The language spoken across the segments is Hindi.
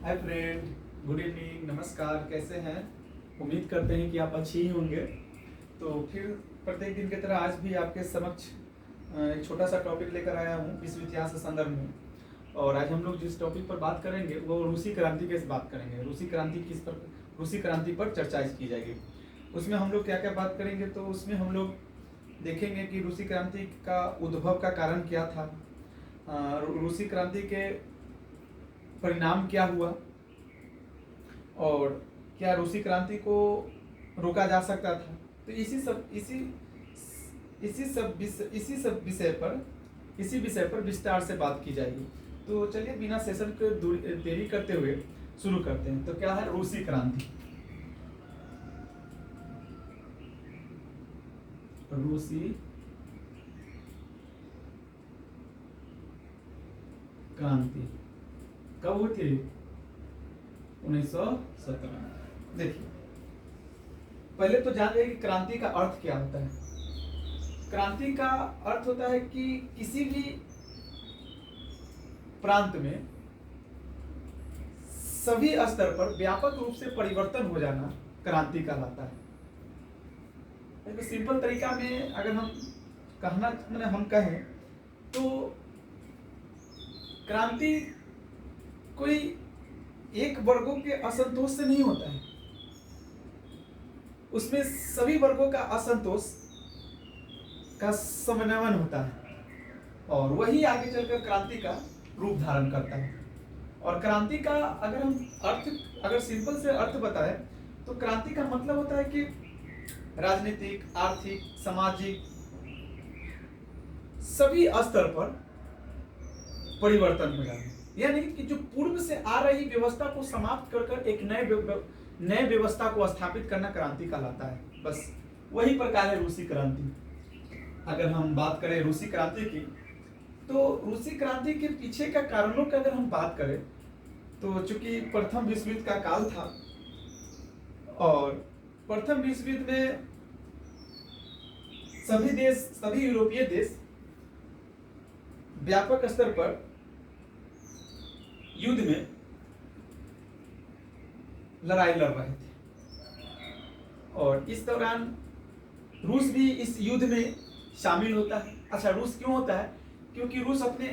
हाय फ्रेंड, गुड इवनिंग, नमस्कार। कैसे हैं? उम्मीद करते हैं कि आप अच्छे ही होंगे। तो फिर प्रत्येक दिन की तरह आज भी आपके समक्ष एक छोटा सा टॉपिक लेकर आया हूँ विश्व इतिहास के संदर्भ में। और आज हम लोग जिस टॉपिक पर बात करेंगे वो रूसी क्रांति की बात करेंगे। रूसी क्रांति पर चर्चा की जाएगी। उसमें हम लोग क्या क्या बात करेंगे, तो उसमें हम लोग देखेंगे कि रूसी क्रांति का उद्भव का कारण क्या था, रूसी क्रांति के परिणाम क्या हुआ, और क्या रूसी क्रांति को रोका जा सकता था। तो इसी विषय पर विस्तार से बात की जाएगी। तो चलिए बिना सेशन को देरी करते हुए शुरू करते हैं। तो क्या है रूसी क्रांति? रूसी क्रांति कब हुई थी? 1917। देखिए, पहले तो जान लें कि क्रांति का अर्थ क्या होता है। क्रांति का अर्थ होता है कि किसी भी प्रांत में सभी स्तर पर व्यापक रूप से परिवर्तन हो जाना क्रांति कहलाता है। एक सिंपल तरीका में अगर हम कहें तो क्रांति कोई एक वर्गों के असंतोष से नहीं होता है, उसमें सभी वर्गों का असंतोष का समन्वय होता है और वही आगे चलकर क्रांति का रूप धारण करता है। और क्रांति का अगर सिंपल से अर्थ बताएं तो क्रांति का मतलब होता है कि राजनीतिक, आर्थिक, सामाजिक सभी स्तर पर परिवर्तन हो जाना, यानी कि जो पूर्व से आ रही व्यवस्था को समाप्त कर एक नए व्यवस्था को स्थापित करना क्रांति कहलाता है। बस वही प्रकार है रूसी क्रांति। अगर हम बात करें रूसी क्रांति की, तो रूसी क्रांति के पीछे का कारणों की अगर हम बात करें तो चूंकि प्रथम विश्व युद्ध का काल था और प्रथम विश्व युद्ध में सभी यूरोपीय देश व्यापक स्तर पर युद्ध में लड़ाई लड़ रहे थे और इस दौरान रूस भी इस युद्ध में शामिल होता है। अच्छा, रूस क्यों होता है? क्योंकि रूस अपने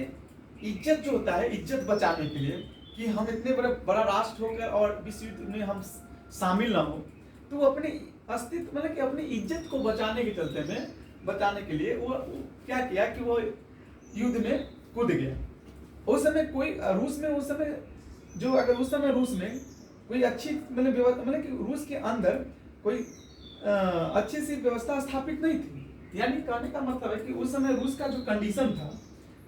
इज्जत जो होता है, इज्जत बचाने के लिए कि हम इतने बड़ा राष्ट्र होकर और विश्व युद्ध में हम शामिल ना हो, तो वो अपने अस्तित्व मतलब कि अपनी इज्जत को बचाने के लिए वो क्या किया कि वो युद्ध में कूद गया। उस समय रूस में कोई अच्छी मतलब कि रूस के अंदर कोई अच्छी सी व्यवस्था स्थापित नहीं थी। यानी कहने का मतलब है कि उस समय रूस का जो कंडीशन था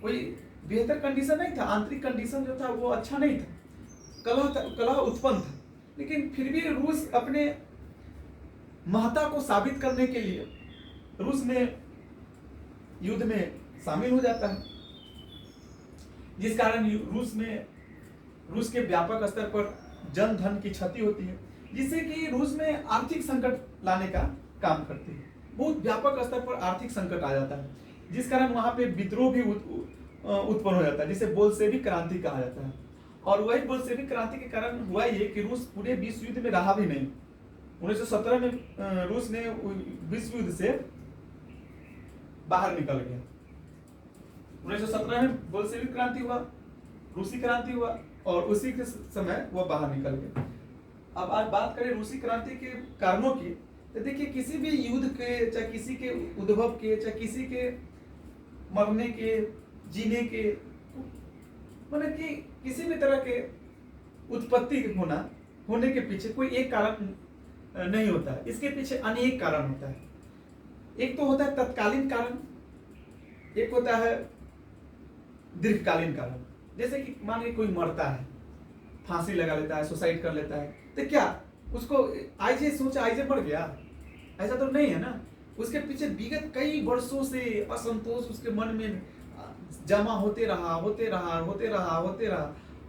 कोई बेहतर कंडीशन नहीं था, आंतरिक कंडीशन जो था वो अच्छा नहीं था, कलह उत्पन्न था। लेकिन फिर भी रूस अपने महत्ता को साबित करने के लिए रूस में युद्ध में शामिल हो जाता है, जिस कारण रूस के व्यापक स्तर पर जन धन की क्षति होती है, जिससे कि रूस में आर्थिक संकट लाने का काम करती है। बहुत व्यापक स्तर पर आर्थिक संकट आ जाता है, जिस कारण वहां पे विद्रोह भी उत्पन्न हो जाता है, जिसे बोल्शेविक क्रांति कहा जाता है। और वही बोल्शेविक क्रांति के कारण हुआ ये कि रूस पूरे विश्व युद्ध में रहा भी नहीं। 1917 में रूस ने विश्व युद्ध से बाहर निकल गया। 1917 में बोल्शेविक क्रांति हुआ, रूसी क्रांति हुआ और उसी के समय वो बाहर निकल गए। अब आज बात करें रूसी क्रांति के कारणों की, तो देखिए किसी भी युद्ध के, चाहे किसी के उद्भव के, चाहे किसी के मरने के, जीने के, मतलब कि किसी भी तरह के उत्पत्ति होने के पीछे कोई एक कारण नहीं होता है, इसके पीछे अनेक कारण होता है। एक तो होता है तत्कालीन कारण, एक होता है दीर्घकालीन कारण। जैसे कि मान लीजिए कोई मरता है, फांसी लगा लेता है, सुसाइड कर लेता है, तो क्या उसको आइजे मर गया? ऐसा तो नहीं है ना। उसके पीछे विगत कई वर्षों से असंतोष उसके मन में जमा होते रहा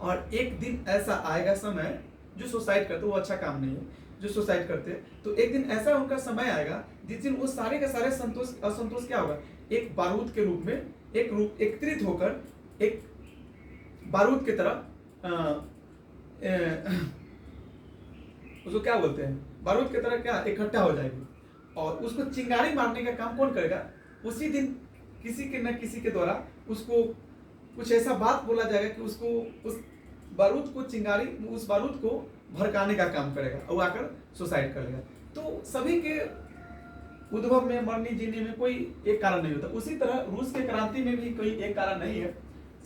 और एक दिन ऐसा आएगा समय, जो सुसाइड करते वो अच्छा काम नहीं है, जो सुसाइड करते तो एक दिन ऐसा उनका समय आएगा जिस दिन वो सारे के सारे असंतोष क्या होगा, एक बारूद के रूप में एकत्रित होकर एक बारूद की तरह उसको क्या बोलते हैं, बारूद की तरह क्या इकट्ठा हो जाएगी, और उसको चिंगारी मारने का काम कौन करेगा? उसी दिन किसी के न किसी के द्वारा उसको कुछ ऐसा बात बोला जाएगा कि उसको उस बारूद को चिंगारी उस बारूद को भड़काने का काम करेगा और वो आकर सुसाइड कर लेगा। तो सभी के उद्भव में, मरने जीने में कोई एक कारण नहीं होता। उसी तरह रूस के क्रांति में भी कोई एक कारण नहीं है।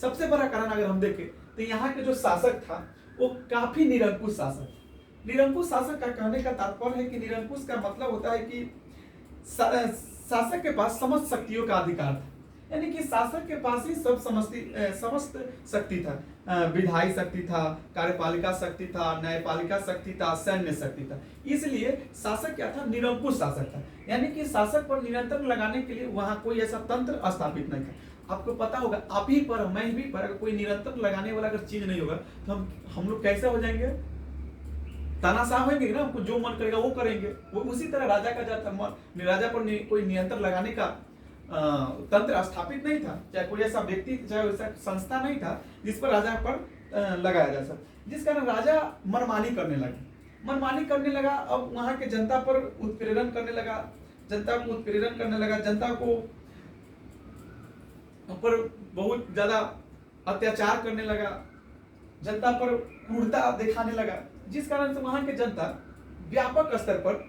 सबसे बड़ा कारण अगर हम देखें तो यहाँ के जो शासक था वो काफी निरंकुश शासक। निरंकुश शासक का कहने का तात्पर्य है कि निरंकुश का मतलब होता है कि शासक के पास समस्त शक्तियों का अधिकार था, यानी कि शासक के पास ही सब समस्त शक्ति था। विधायी शक्ति था, कार्यपालिका शक्ति था, न्यायपालिका शक्ति था, सैन्य शक्ति था। इसलिए शासक क्या था? निरंकुश शासक था, यानी कि शासक पर नियंत्रण लगाने के लिए वहां कोई ऐसा तंत्र स्थापित नहीं था। आपको पता होगा, आप ही पर, मैं भी पर, अगर कोई निरंतर लगाने वाला अगर चीज नहीं होगा तो हम लोग कैसे हो जाएंगे? तानाशाह होंगे ना, हमको जो मन करेगा वो करेंगे। वो उसी तरह राजा का राजा पर कोई नियंत्रण लगाने का तंत्र स्थापित नहीं था, चाहे कोई ऐसा व्यक्ति, चाहे ऐसा संस्था नहीं था जिस पर राजा पर लगाया जा सके। जिस कारण राजा मनमानी करने लगा। अब वहां के जनता पर उत्पीड़न करने लगा, जनता को पर बहुत ज्यादा अत्याचार करने लगा, जनता पर क्रूरता दिखाने लगा, जिस कारण से वहां की जनता व्यापक स्तर पर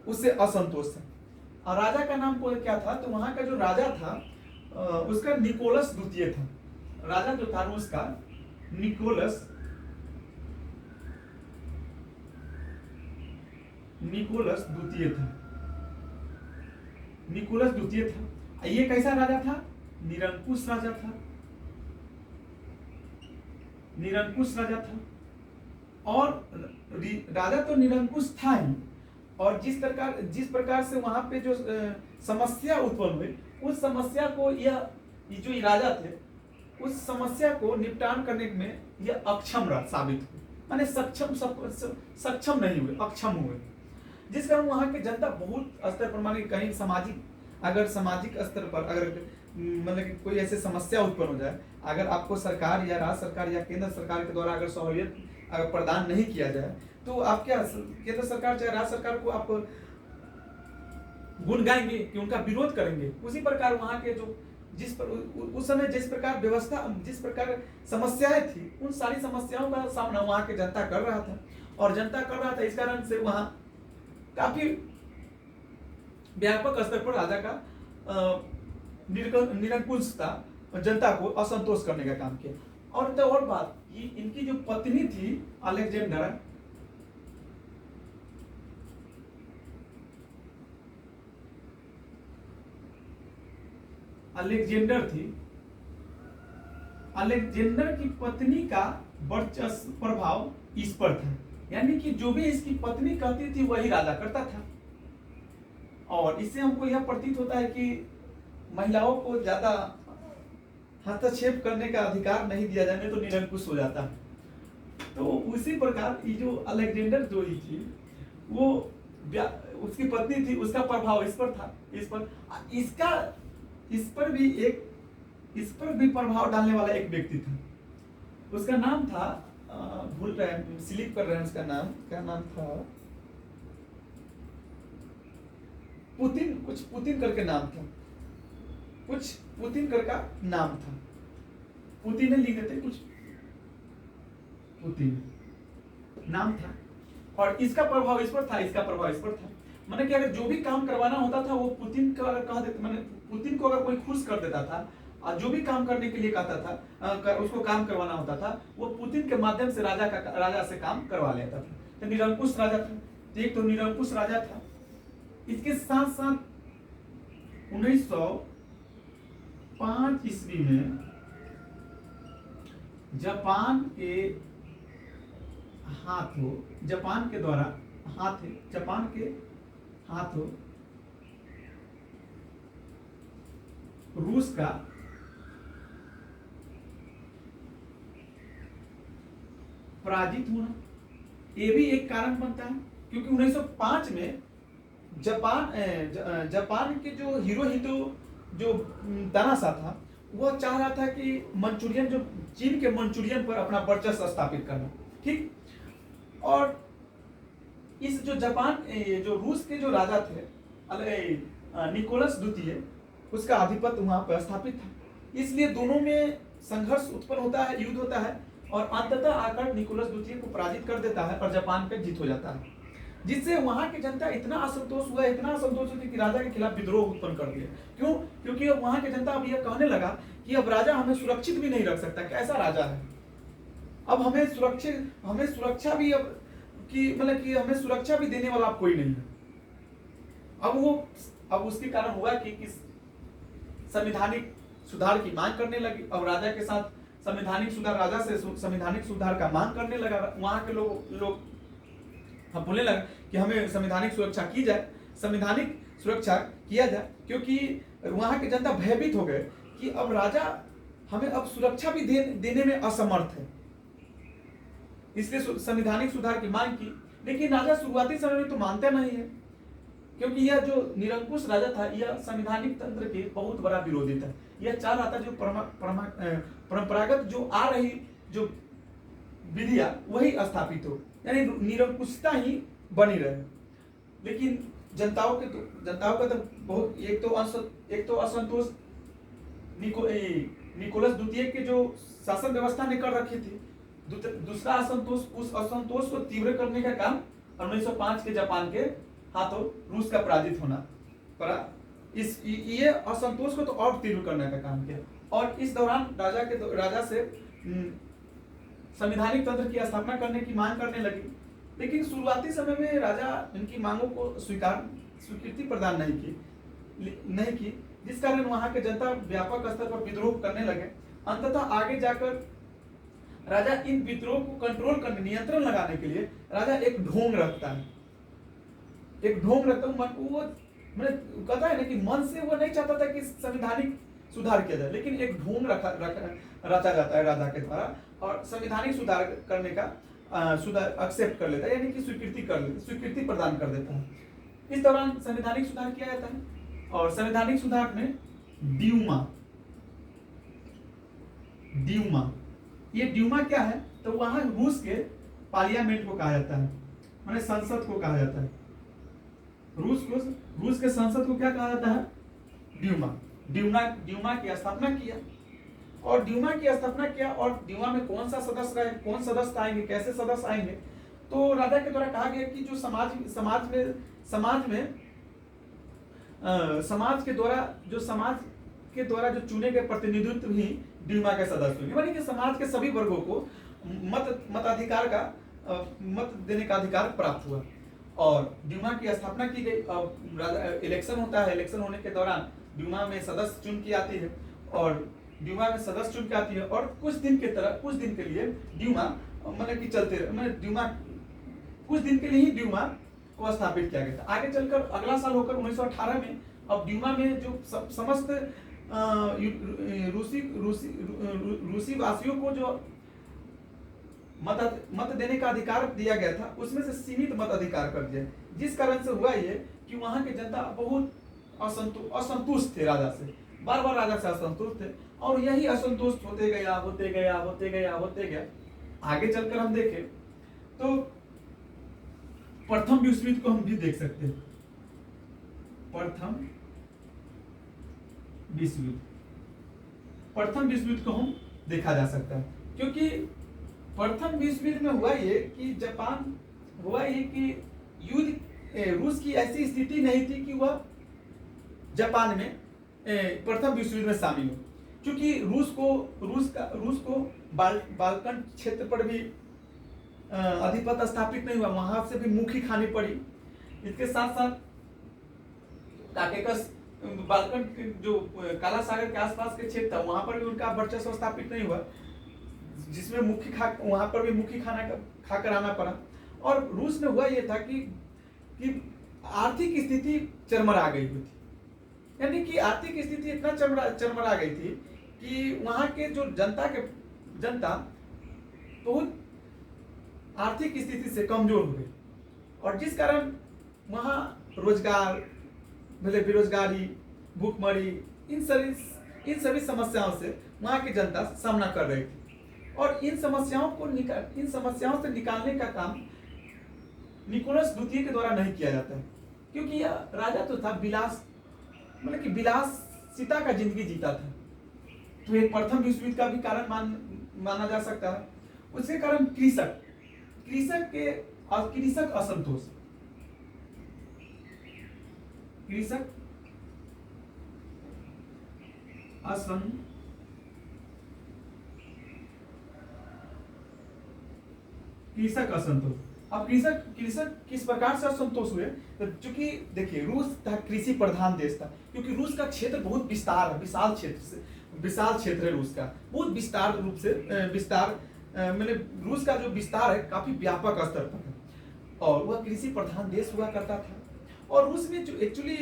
उससे असंतोष था। और राजा का नाम क्या था? तो वहां का जो राजा था उसका निकोलस द्वितीय था। राजा जो था रूस का निकोलस द्वितीय था। ये कैसा राजा था? निरंकुश राजा था। और राजा तो निरंकुश था ही, और जिस प्रकार से वहां पे जो समस्या उत्पन्न हुई, उस समस्या को ये जो राजा थे, उस समस्या को निपटान करने में यह अक्षम साबित हुए, माने सक्षम नहीं हुए, अक्षम हुए। जिस कारण वहां की जनता बहुत स्तर पर, माने कहीं सामाजिक स्तर पर अगर मतलब कि कोई ऐसी समस्या उत्पन्न हो जाए, अगर आपको सरकार या राज्य सरकार या केंद्र सरकार के द्वारा अगर सहूलियत अगर प्रदान नहीं किया जाए, तो आप क्या केंद्र सरकार चाहे राज्य सरकार को आप गुण गाएंगे कि उनका विरोध करेंगे। उसी प्रकार वहां के जो उस समय जिस प्रकार समस्याएं थी, उन सारी समस्याओं का सामना वहां के जनता कर रहा था। इस कारण से वहां काफी व्यापक स्तर पर राजा का निरंकुशता जनता को असंतोष करने का काम किया। और तो और बात, ये इनकी जो पत्नी थी अलेक्जेंडर की पत्नी का वर्चस्व प्रभाव इस पर था, यानी कि जो भी इसकी पत्नी कहती थी वही राजा करता था। और इससे हमको यह प्रतीत होता है कि महिलाओं को ज्यादा हस्तक्षेप करने का अधिकार नहीं दिया जाने तो निरंकुश हो जाता है। तो उसी प्रकार ये जो अलेक्जेंडर जो ही थी, वो उसकी पत्नी थी, उसका प्रभाव इस पर था। इस पर भी प्रभाव डालने वाला एक व्यक्ति था। उसका नाम था, भूल रहे हैं, स्लिप कर रहे हैं, उसका नाम क्या नाम था? पुतिन करके नाम था, कुछ पुतिन करका नाम था। पुतिन लिख देते, कुछ पुतिन नाम था। और इसका प्रभाव इस पर था, माने कि अगर जो भी काम करवाना होता था वो पुतिन को अगर कह देते, माने पुतिन को अगर कोई खुश कर देता था और जो भी काम करने के लिए कहता था, उसको काम करवाना होता था, वो पुतिन के माध्यम से राजा से काम करवा लेता था। तो निरंकुश राजा था। एक तो निरंकुश राजा था, इसके साथ साथ 1905 ईस्वी में जापान के हाथों रूस का पराजित होना, ये भी एक कारण बनता है। क्योंकि 1905 में जापान के जो हिरोहितो जो तानाशाह था, वो चाह रहा था कि चीन के मंचूरियन पर अपना वर्चस्व स्थापित करना। ठीक, और इस जो जापान जो रूस के जो राजा थे निकोलस द्वितीय, उसका आधिपत्य वहां पर स्थापित था। इसलिए दोनों में संघर्ष उत्पन्न होता है, युद्ध होता है, और अंततः आकर निकोलस द्वितीय को पराजित कर देता है और जापान पे जीत हो जाता है, जिससे वहां की जनता इतना असंतोष हुआ, इतना असंतोष हुआ कि राजा के खिलाफ विद्रोह उत्पन्न कर दिया। क्यों? क्योंकि अब वहां की जनता अब यह कहने लगा कि अब राजा हमें सुरक्षित भी नहीं रख सकता, कैसा राजा है, अब हमें सुरक्षा भी अब कि मतलब कि हमें सुरक्षा भी देने वाला अब कोई नहीं है। अब उसके कारण हुआ कि संवैधानिक सुधार की मांग करने लगी। अब राजा के साथ संवैधानिक सुधार, राजा से संवैधानिक सुधार का मांग करने लगा। वहां के लोग हम बोलने लगे कि हमें संवैधानिक सुरक्षा की जाए, संवैधानिक सुरक्षा किया जाए, क्योंकि वहां की जनता भयभीत हो गए कि अब राजा हमें अब सुरक्षा भी देने में असमर्थ है। इसलिए संवैधानिक सुधार की मांग की, लेकिन राजा शुरुआती समय में तो मानता नहीं है, क्योंकि यह जो निरंकुश राजा था यह संवैधानिक तंत्र के बहुत बड़ा विरोधी था। यह चाह रहा था जो परंपरागत जो आ रही जो विधियां वही स्थापित हो, यानी निरंकुशता ही बनी रहे। लेकिन जनताओं का तो बहुत एक तो असंतोष निकोलस द्वितीय के जो शासन व्यवस्था ने कर रखी थी, दूसरा असंतोष, उस असंतोष को तीव्र करने का काम 1905 के जापान के हाथों रूस का पराजित होना पड़ा। ये असंतोष को तो और तीव्र करने का काम किया, और इस दौरान राजा से संवैधानिक तंत्र की स्थापना करने की मांग करने लगी। लेकिन शुरुआती समय में राजा इनकी मांगों को स्वीकृति प्रदान नहीं की, जिस कारण वहां के जनता व्यापक स्तर पर विद्रोह करने लगे। अंततः आगे जाकर राजा इन विद्रोह को कंट्रोल करने, नियंत्रण लगाने के लिए राजा एक ढोंग रखता है। वो मैंने कहता है ना कि मन से वो नहीं चाहता था कि संवैधानिक सुधार किया जाए, लेकिन एक ढोंग रचा जाता है राजा के द्वारा, और संवैधानिक सुधार करने का एक्सेप्ट कर लेता है, यानी कि स्वीकृति प्रदान कर देता है। इस दौरान संवैधानिक सुधार किया जाता है, और संवैधानिक सुधार में ड्यूमा क्या है? तो वहां रूस के पार्लियामेंट को कहा जाता है, माने संसद को कहा जाता है। रूस के संसद को क्या कहा जाता है? ड्यूमा की स्थापना किया, और ड्यूमा में कौन सदस्य आएंगे, कैसे सदस्य आएंगे? तो राजा के द्वारा कहा गया कि जो समाज के द्वारा जो चुने गए प्रतिनिधित्व ही ड्यूमा के सदस्य होंगे, यानी कि समाज के सभी वर्गों को मत देने का अधिकार प्राप्त हुआ, और ड्यूमा की स्थापना की गई। इलेक्शन होता है, इलेक्शन होने के दौरान ड्यूमा में सदस्य चुन की आती है, और कुछ दिन के लिए ड्यूमा मतलब कि चलते रहे, कुछ दिन के लिए ही ड्यूमा को स्थापित किया गया था। आगे चलकर अगला साल होकर 1918 में अब ड्यूमा में जो समस्त रूसी वासियों को जो मत देने का अधिकार दिया गया था, उसमें से सीमित मत अधिकार कर दिया, जिस कारण से हुआ ये कि वहां के जनता बहुत असंतुष्ट थे राजा से, बार राजा से असंतुष्ट थे, और यही असंतुष्ट होते गया। आगे चलकर हम देखें तो प्रथम विश्व युद्ध को हम भी देख सकते हैं। प्रथम विश्व युद्ध को हम देखा जा सकता है, क्योंकि प्रथम विश्व युद्ध में हुआ ये कि युद्ध रूस की ऐसी स्थिति नहीं थी कि वह जापान में प्रथम विश्व युद्ध में शामिल हो, क्योंकि रूस को बाल्कन क्षेत्र पर भी अधिपत्य स्थापित नहीं हुआ, वहां से भी मुखी खानी पड़ी। इसके साथ साथ काकेकस बाल्कन जो काला सागर के आसपास के क्षेत्र था, वहां पर भी उनका वर्चस्व स्थापित नहीं हुआ, जिसमें वहां पर भी मुखी खा कर आना पड़ा। और रूस में हुआ यह था कि आर्थिक स्थिति चरमरा गई थी, यानी कि आर्थिक स्थिति इतना चरमरा गई थी कि वहां के जो जनता बहुत आर्थिक स्थिति से कमजोर हो गई, और जिस कारण वहां रोजगार, बेरोजगारी, भूखमरी, इन सभी समस्याओं से वहां की जनता सामना कर रही थी। और इन समस्याओं से निकालने का काम निकोलस द्वितीय के द्वारा नहीं किया जाता है, क्योंकि यह राजा तो था विलास, मतलब कि विलासिता का जिंदगी जीता था। तो एक प्रथम विश्व युद्ध का भी कारण माना जा सकता है। उसके कारण कृषक असंतोष, कृषक असंतोष। अब कृषक किस प्रकार से असंतोष हुए? तो चूंकि देखिए रूस था कृषि प्रधान देश था, क्योंकि रूस का क्षेत्र बहुत विस्तार है, विशाल क्षेत्र है रूस का, बहुत विस्तार रूप से मतलब रूस का जो विस्तार है काफी व्यापक स्तर पर है, और वह कृषि प्रधान देश हुआ करता था। और रूस में जो एक्चुअली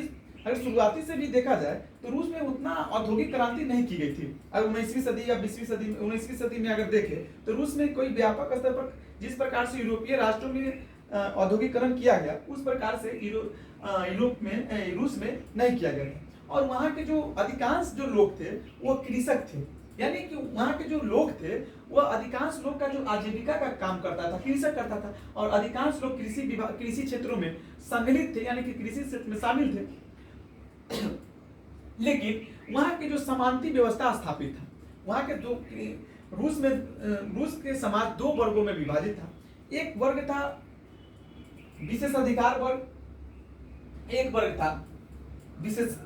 अगर शुरुआती से भी देखा जाए तो रूस में उतना औद्योगिक क्रांति नहीं की गई थी। अगर 19वीं सदी या 20वीं सदी 19वीं सदी में अगर देखें तो रूस में कोई व्यापक स्तर पर जिस प्रकार से यूरोपीय राष्ट्रों में औद्योगिकरण किया गया, उस प्रकार से रूस में नहीं किया गया था। और वहाँ के जो अधिकांश जो लोग थे वो कृषक थे, यानी कि वहाँ के जो लोग थे वह अधिकांश लोग का जो आजीविका का काम करता था कृषक करता था, और अधिकांश लोग कृषि क्षेत्रों में सम्मिलित थे, यानी कि कृषि क्षेत्र में शामिल थे। लेकिन वहाँ के जो समानती व्यवस्था स्थापित था, वहाँ के जो रूस के समाज दो वर्गों में विभाजित था। एक वर्ग था विशेषाधिकार वर्ग, एक वर्ग था विशेष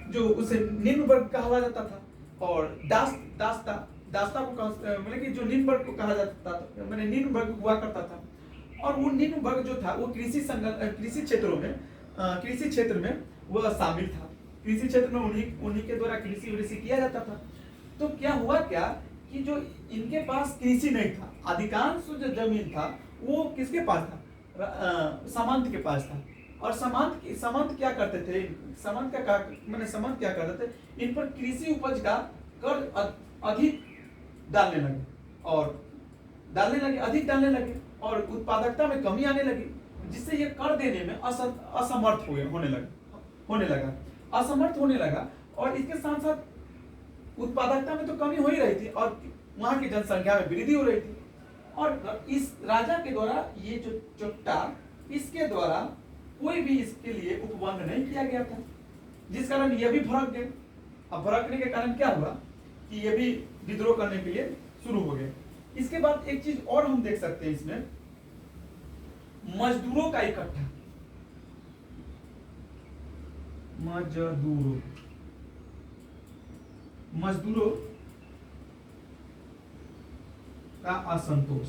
जो उसे निम्न वर्ग कहा जाता था, और दास्ता को मतलब कि जो निम्न वर्ग को कहा जाता था, मैंने निम्न वर्ग हुआ करता था। और वो निम्न वर्ग जो था वो कृषि क्षेत्र में वह शामिल था। कृषि क्षेत्र में उन्हीं के द्वारा कृषि किया जाता था। तो क्या हुआ कि जो इनके पास कृषि नहीं था, अधिकांश जो जमीन था वो किसके पास था? सामंत के पास था। और सामंत क्या करते थे? सामंत क्या करते थे? इन पर कृषि उपज का कर अधिक डालने लगे और उत्पादकता में कमी आने लगी, जिससे ये कर देने में असमर्थ होने लगा। और इसके साथ साथ उत्पादकता में तो कमी हो ही रही थी, और वहां की जनसंख्या में वृद्धि हो रही थी। और इस राजा के द्वारा ये जो चुट्टा, इसके द्वारा कोई भी इसके लिए उपबंध नहीं किया गया था, जिस कारण ये भी भड़क गए। अब भड़कने के कारण क्या हुआ कि ये भी विद्रोह करने के लिए शुरू हो गए। इसके बाद एक चीज और हम देख सकते हैं इसमें, मजदूरों का इकट्ठा, मजदूरों का असंतोष,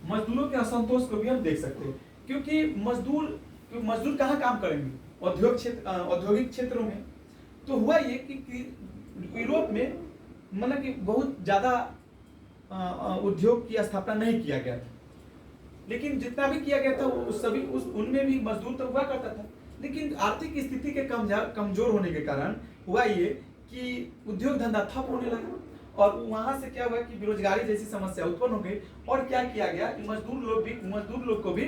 मजदूरों के असंतोष को भी हम देख सकते हैं, क्योंकि मजदूर कहाँ काम करेंगे? औद्योगिक क्षेत्रों में। तो हुआ ये कि यूरोप में मतलब कि बहुत ज्यादा उद्योग की स्थापना नहीं किया गया था, लेकिन जितना भी किया गया था उनमें भी मजदूर तो हुआ करता था। लेकिन आर्थिक स्थिति के कमजोर होने के कारण हुआ ये कि उद्योग धंधा ठप होने लगा, और वहां से क्या हुआ कि बेरोजगारी जैसी समस्या उत्पन्न हो गई। और क्या किया गया कि मजदूर लोग को भी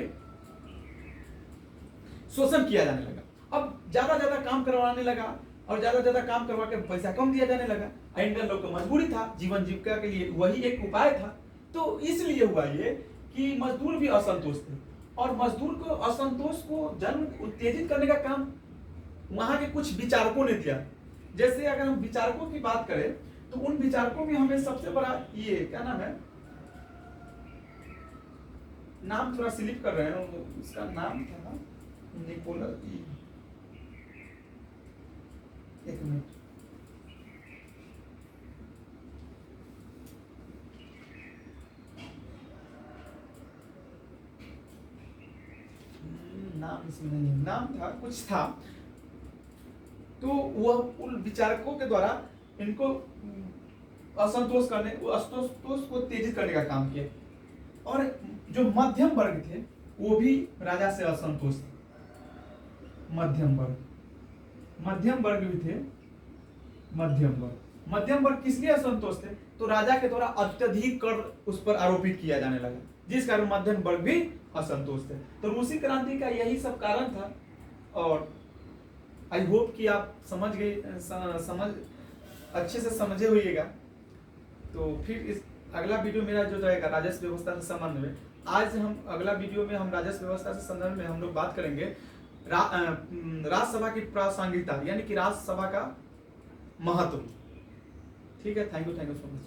शोषण किया जाने लगा। अब ज्यादा काम करवाने लगा, और ज्यादा काम करवा के पैसा कम दिया जाने लगा। इंडियन लोग को मजबूरी था, जीवन जीविका के लिए वही एक उपाय था। तो इसलिए हुआ ये कि मजदूर भी असंतोष थे, और मजदूर को असंतोष को उत्तेजित करने का काम वहां के कुछ विचारकों ने दिया। जैसे अगर हम विचारकों की बात करें तो उन विचारकों में हमें सबसे बड़ा ये क्या नाम है, नाम थोड़ा स्लिप कर रहे हैं, उसका नाम था निकोलस, एक मिनट, नाम इसमें नहीं, नाम था कुछ था। तो वह उन विचारकों के द्वारा इनको असंतोष को तेजित करने का काम किया। और जो मध्यम वर्ग थे वो भी राजा से असंतोष थे। मध्यम वर्ग भी थे। मध्यम वर्ग किस लिए असंतोष थे? तो राजा के द्वारा अत्यधिक कर उस पर आरोपित किया जाने लगा, जिस कारण मध्यम वर्ग भी असंतोष थे। तो रूसी क्रांति का यही सब कारण था। और आई होप कि आप अच्छे से समझे होइएगा। तो फिर इस अगला वीडियो मेरा जो रहेगा राजस्व व्यवस्था से संबंध में, आज हम अगला वीडियो में हम राजस्व व्यवस्था से संदर्भ में हम लोग बात करेंगे राज्यसभा की प्रासंगिकता, यानी कि राज्यसभा का महत्व। ठीक है, थैंक यू सो मच।